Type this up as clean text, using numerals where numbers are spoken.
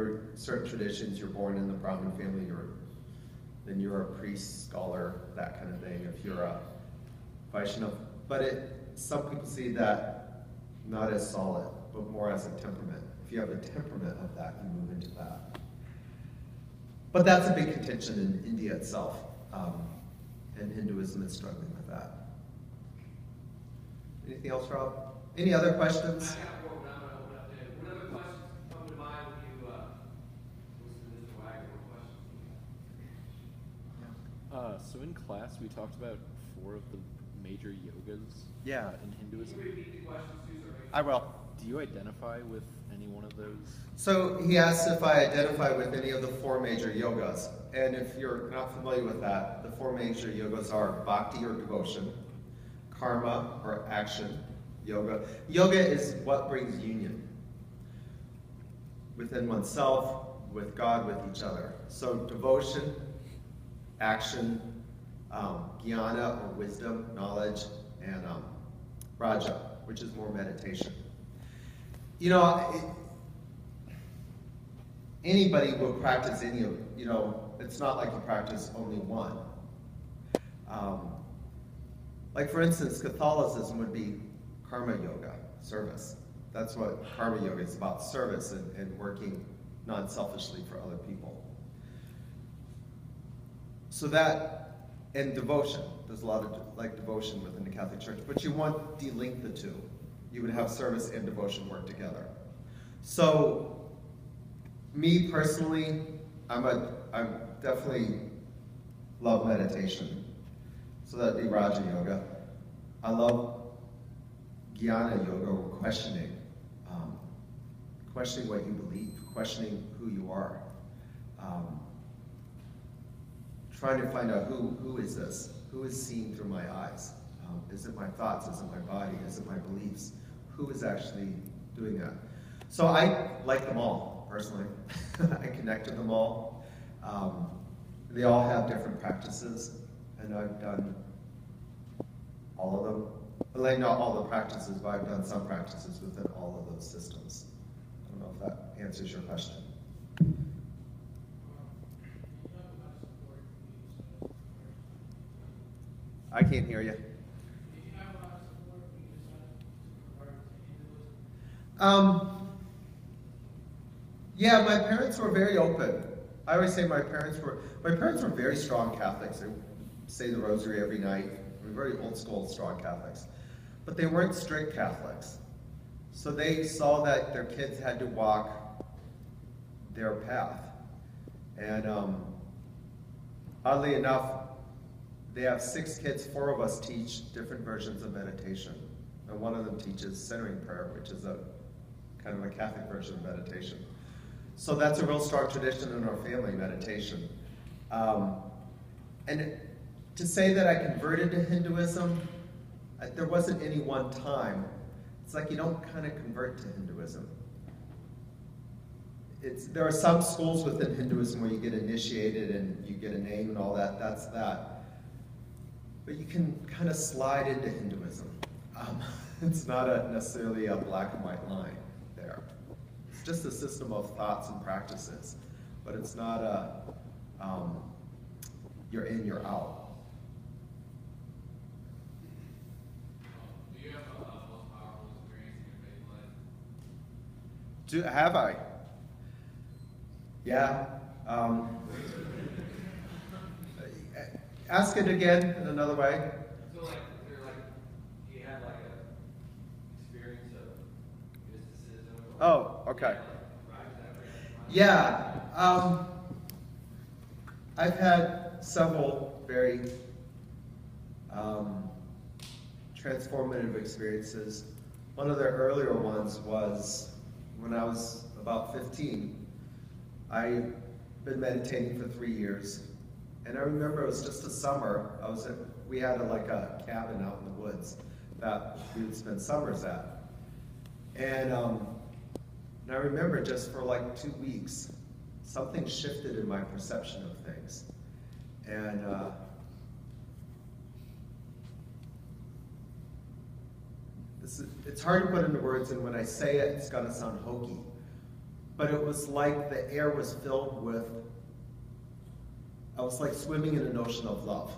there are certain traditions. You're born in the Brahmin family, then you're a priest, scholar, that kind of thing. If you're a Vaishnava, but some people see that not as solid, but more as a temperament. If you have a temperament of that, you move into that. But that's a big contention in India itself, and Hinduism is struggling with that. Anything else, Rob? Any other questions? I got one, but I'm going to open up to it. What other questions come to mind when you listen to Mr. Wagner? What questions? So in class, we talked about 4 of the major yogas in Hinduism. Can you repeat the questions too, sir? I will. Do you identify with any one of those? So he asked if I identify with any of the 4 major yogas. And if you're not familiar with that, the 4 major yogas are bhakti or devotion, karma or action, yoga. Yoga is what brings union within oneself, with God, with each other. So devotion, action, jnana or wisdom, knowledge, and raja, which is more meditation. You know, anybody will practice any of, it's not like you practice only one. Like for instance, Catholicism would be karma yoga, service. That's what karma yoga is about, service and working non-selfishly for other people. So that, and devotion, there's a lot of devotion within the Catholic Church, but you won't delink the two. You would have service and devotion work together. So, me personally, I'm definitely love meditation. So that'd be Raja Yoga. I love Jnana Yoga, or questioning. Questioning what you believe, questioning who you are. Trying to find out who is this? Who is seen through my eyes? Is it my thoughts? Is it my body? Is it my beliefs? Who is actually doing that? So I like them all, personally. I connect to them all. They all have different practices, and I've done all of them. Well, not all the practices, but I've done some practices within all of those systems. I don't know if that answers your question. I can't hear you. Yeah, my parents were very open. I always say my parents were very strong Catholics. They say the rosary every night. They were very old school, strong Catholics. But they weren't strict Catholics. So they saw that their kids had to walk their path. And oddly enough, they have 6 kids, 4 of us teach different versions of meditation. And one of them teaches centering prayer, which is a kind of a Catholic version of meditation. So that's a real strong tradition in our family, meditation. And to say that I converted to Hinduism, there wasn't any one time. It's like you don't kind of convert to Hinduism. There are some schools within Hinduism where you get initiated and you get a name and all that, that's that. But you can kind of slide into Hinduism. It's not necessarily a black and white line there. It's just a system of thoughts and practices, but it's not a you're in, you're out. Do you have a most powerful experience in your faith life? Have I? Yeah. Ask it again in another way. So do you have an experience of mysticism? Oh, okay. Yeah. I've had several very transformative experiences. One of the earlier ones was when I was about 15. I'd been meditating for 3 years. And I remember it was just a summer. We had a cabin out in the woods that we would spend summers at. And I remember just for 2 weeks, something shifted in my perception of things. And it's hard to put into words, and when I say it, it's gonna sound hokey. but it was like the air was filled with, I was like swimming in an ocean of love.